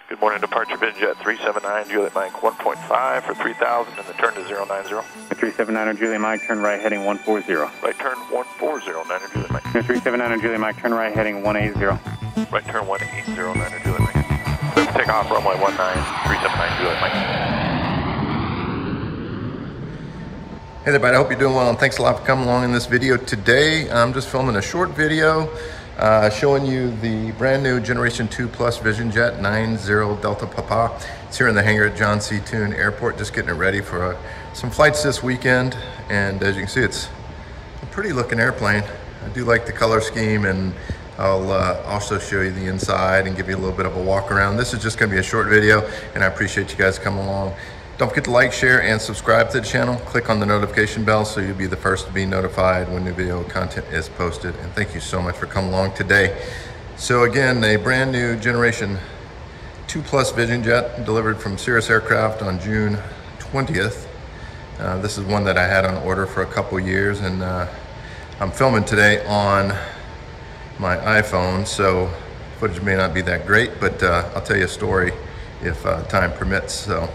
Good morning, departure VisionJet 379, Juliet Mike 1.5 for 3,000 and the turn to 090. 379 Juliet Mike, turn right heading 140. Right turn 140, 9 Juliet Mike. 379 Juliet Mike, turn right heading 180. Right turn 180, 9 Juliet Mike. Clear for takeoff, runway 19, 379 Juliet Mike. Hey there, everybody, I hope you're doing well, and thanks a lot for coming along in this video. Today, I'm just filming a short video showing you the brand new Generation 2 Plus VisionJet 90 Delta Papa. It's here in the hangar at John C. Toon Airport, just getting it ready for some flights this weekend. And as you can see, it's a pretty looking airplane. I do like the color scheme, and I'll also show you the inside and give you a little bit of a walk around. This is just gonna be a short video, and I appreciate you guys coming along. Don't forget to like, share, and subscribe to the channel. Click on the notification bell so you'll be the first to be notified when new video content is posted. And thank you so much for coming along today. So again, a brand new Generation 2 Plus VisionJet delivered from Cirrus Aircraft on June 20th. This is one that I had on order for a couple years, and I'm filming today on my iPhone, so footage may not be that great, but I'll tell you a story if time permits. So.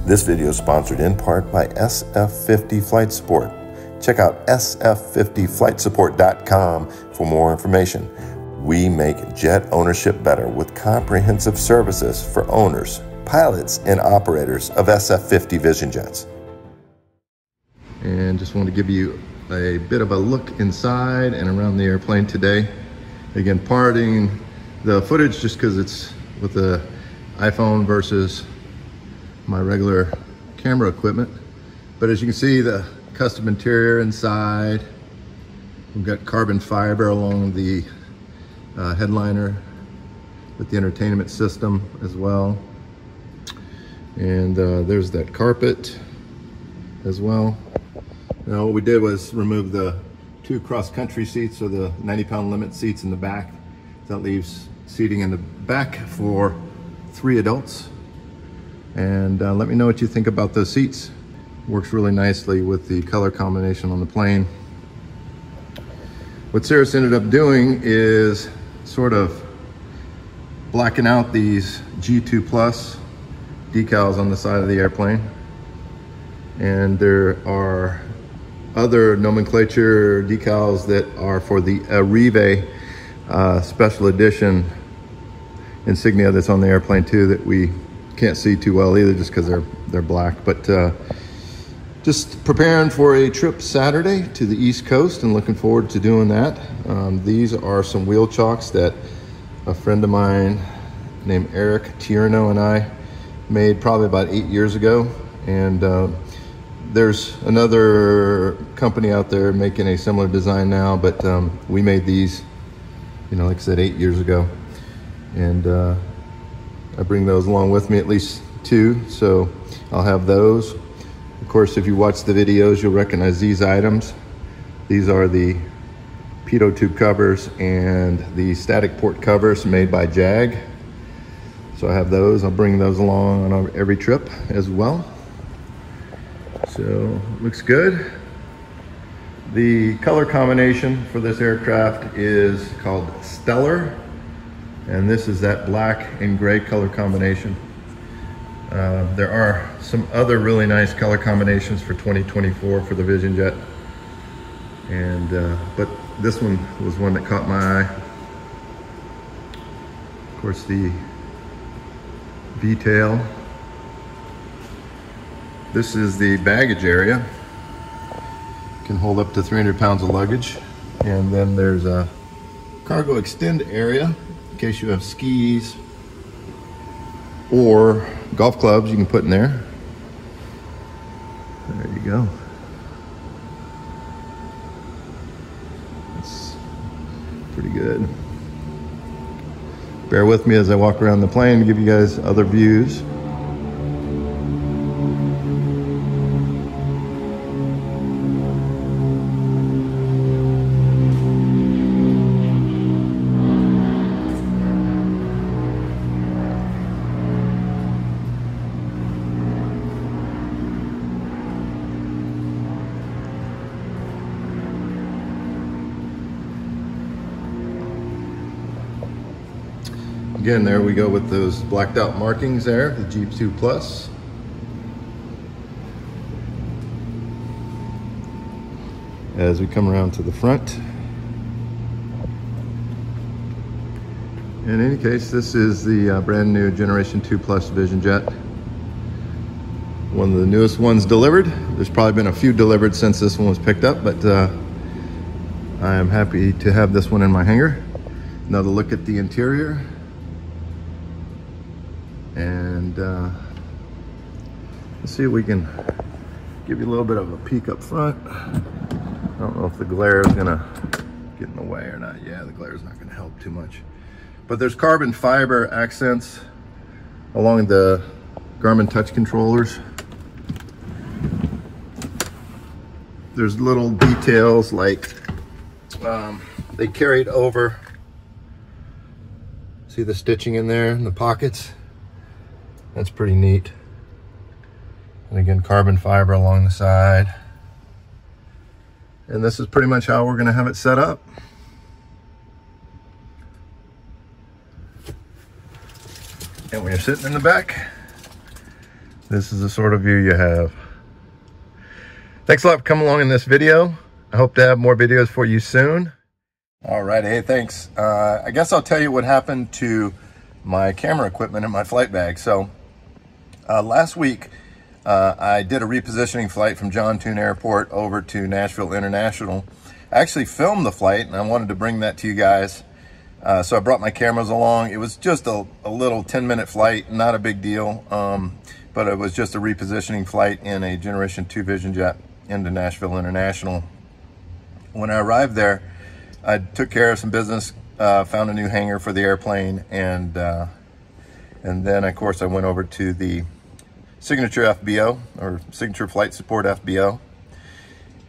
This video is sponsored in part by SF50 Flight Support. Check out sf50flightsupport.com for more information. We make jet ownership better with comprehensive services for owners, pilots, and operators of SF50 VisionJets. And just want to give you a bit of a look inside and around the airplane today. Again, parting the footage just because it's with the iPhone versus my regular camera equipment. But as you can see, the custom interior inside, we've got carbon fiber along the headliner with the entertainment system as well. And there's that carpet as well. Now what we did was remove the 2 cross-country seats, or the 90-pound limit seats in the back. That leaves seating in the back for 3 adults. And let me know what you think about those seats. Works really nicely with the color combination on the plane. What Cirrus ended up doing is sort of blacking out these G2 Plus decals on the side of the airplane. And there are other nomenclature decals that are for the Arrivée special edition insignia that's on the airplane too, that we can't see too well either just because they're black. But just preparing for a trip Saturday to the East Coast and looking forward to doing that. These are some wheel chocks that a friend of mine named Eric Tierno and I made probably about 8 years ago. And there's another company out there making a similar design now, but we made these, you know, like I said, 8 years ago. And I bring those along with me, at least 2, so I'll have those. Of course, if you watch the videos, you'll recognize these items. These are the pitot tube covers and the static port covers made by Jag. So I have those. I'll bring those along on every trip as well. So looks good. The color combination for this aircraft is called Stellar. And this is that black and gray color combination. There are some other really nice color combinations for 2024 for the VisionJet. And, but this one was one that caught my eye. Of course, the V-tail. This is the baggage area. Can hold up to 300 pounds of luggage. And then there's a cargo extend area in case you have skis or golf clubs you can put in there. There you go. That's pretty good. Bear with me as I walk around the plane to give you guys other views. Again, there we go with those blacked out markings there, the G2 Plus. As we come around to the front. In any case, this is the brand new Generation 2 Plus Vision Jet. One of the newest ones delivered. There's probably been a few delivered since this one was picked up, but I am happy to have this one in my hangar. Another look at the interior. And let's see if we can give you a little bit of a peek up front. I don't know if the glare is gonna get in the way or not. Yeah, the glare is not gonna help too much. But there's carbon fiber accents along the Garmin touch controllers. There's little details like they carried over. See the stitching in there in the pockets? That's pretty neat. And again, carbon fiber along the side. And this is pretty much how we're gonna have it set up. And when you're sitting in the back, this is the sort of view you have. Thanks a lot for coming along in this video. I hope to have more videos for you soon. All right, hey, thanks. I guess I'll tell you what happened to my camera equipment in my flight bag. So last week, I did a repositioning flight from John Tune Airport over to Nashville International. I actually filmed the flight and I wanted to bring that to you guys. So I brought my cameras along. It was just a little 10-minute flight, not a big deal, but it was just a repositioning flight in a Generation 2 Vision Jet into Nashville International. When I arrived there, I took care of some business, found a new hangar for the airplane, and then of course I went over to the Signature FBO, or Signature Flight Support FBO,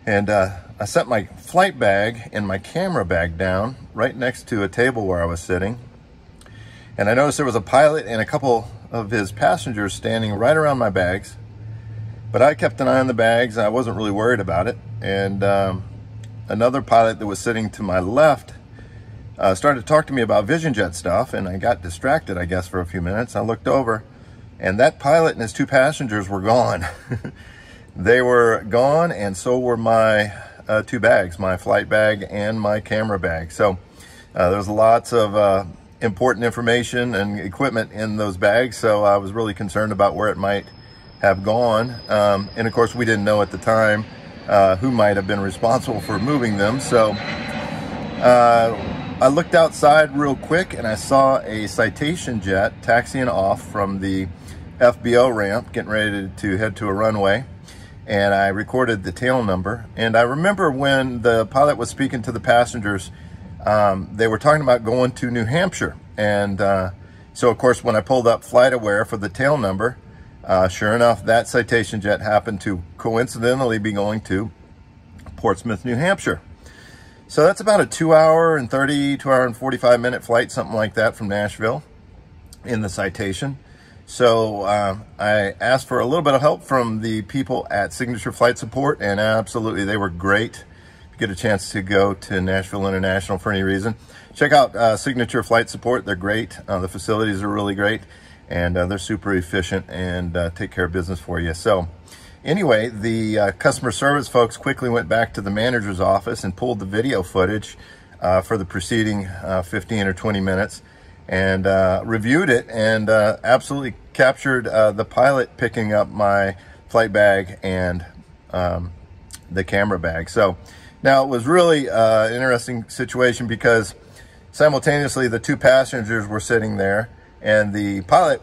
and I set my flight bag and my camera bag down right next to a table where I was sitting. And I noticed there was a pilot and a couple of his passengers standing right around my bags. But I kept an eye on the bags. I wasn't really worried about it. And another pilot that was sitting to my left started to talk to me about Vision Jet stuff. And I got distracted, I guess, for a few minutes. I looked over and that pilot and his two passengers were gone. They were gone, and so were my two bags, my flight bag and my camera bag. So there's lots of important information and equipment in those bags, so I was really concerned about where it might have gone. And of course, we didn't know at the time who might have been responsible for moving them. So I looked outside real quick and I saw a Citation jet taxiing off from the FBO ramp, getting ready to head to a runway. And I recorded the tail number. And I remember when the pilot was speaking to the passengers, they were talking about going to New Hampshire. And so of course, when I pulled up FlightAware for the tail number, sure enough, that Citation jet happened to coincidentally be going to Portsmouth, New Hampshire. So that's about a 2 hour and 45 minute flight, something like that, from Nashville in the Citation. So I asked for a little bit of help from the people at Signature Flight Support, and absolutely they were great. If you get a chance to go to Nashville International for any reason, check out Signature Flight Support. They're great. The facilities are really great, and they're super efficient and take care of business for you. So anyway, the customer service folks quickly went back to the manager's office and pulled the video footage for the preceding 15 or 20 minutes. And reviewed it, and absolutely captured the pilot picking up my flight bag and the camera bag. So now it was really an interesting situation because simultaneously the two passengers were sitting there and the pilot,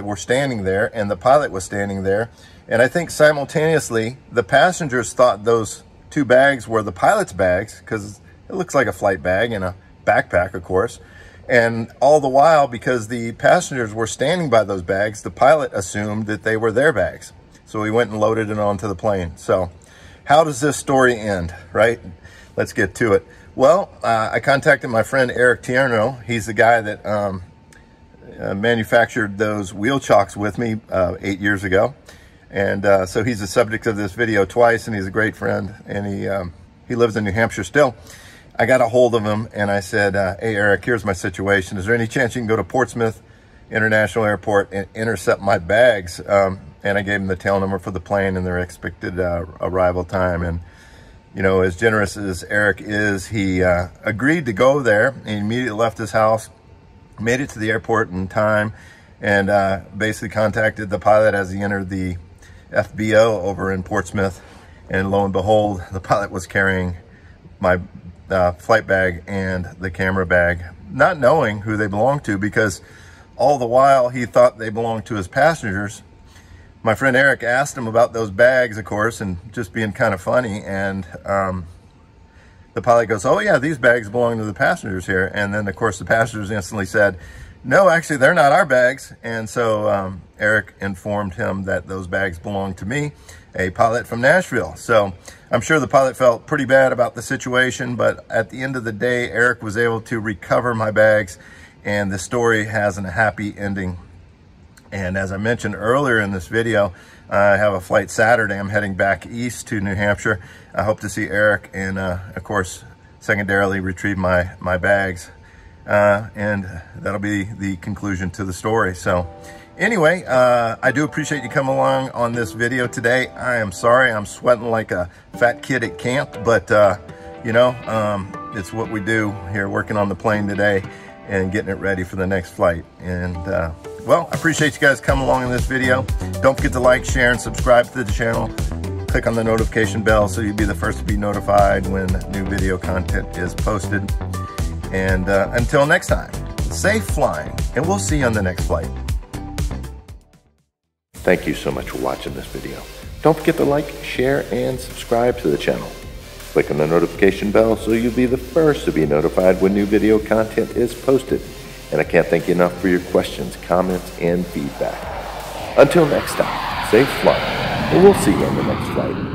were standing there, and the pilot was standing there. And I think simultaneously the passengers thought those two bags were the pilot's bags, because it looks like a flight bag and a backpack, of course. And all the while, because the passengers were standing by those bags, the pilot assumed that they were their bags. So he went and loaded it onto the plane. So how does this story end, right? Let's get to it. Well, I contacted my friend Eric Tierno. He's the guy that manufactured those wheel chocks with me 8 years ago. And so he's the subject of this video twice, and he's a great friend. And he lives in New Hampshire still. I got a hold of him and I said, hey, Eric, here's my situation. Is there any chance you can go to Portsmouth International Airport and intercept my bags? And I gave him the tail number for the plane and their expected arrival time. And, you know, as generous as Eric is, he agreed to go there. He immediately left his house, made it to the airport in time, and basically contacted the pilot as he entered the FBO over in Portsmouth. And lo and behold, the pilot was carrying my flight bag and the camera bag, not knowing who they belonged to, because all the while he thought they belonged to his passengers. My friend Eric asked him about those bags, of course, and just being kind of funny. And the pilot goes, oh yeah, these bags belong to the passengers here. And then of course the passengers instantly said, no, actually they're not our bags. And so Eric informed him that those bags belonged to me, a pilot from Nashville. So I'm sure the pilot felt pretty bad about the situation, but at the end of the day, Eric was able to recover my bags, and the story has a happy ending. And as I mentioned earlier in this video, I have a flight Saturday. I'm heading back east to New Hampshire. I hope to see Eric and, of course, secondarily retrieve my bags. And that'll be the conclusion to the story. So anyway, I do appreciate you coming along on this video today. I am sorry I'm sweating like a fat kid at camp, but you know, it's what we do here, working on the plane today and getting it ready for the next flight. And well, I appreciate you guys coming along in this video. Don't forget to like, share, and subscribe to the channel. Click on the notification bell so you'll be the first to be notified when new video content is posted. And until next time, safe flying, and we'll see you on the next flight. Thank you so much for watching this video. Don't forget to like, share, and subscribe to the channel. Click on the notification bell so you'll be the first to be notified when new video content is posted. And I can't thank you enough for your questions, comments, and feedback. Until next time, safe flying, and we'll see you on the next flight.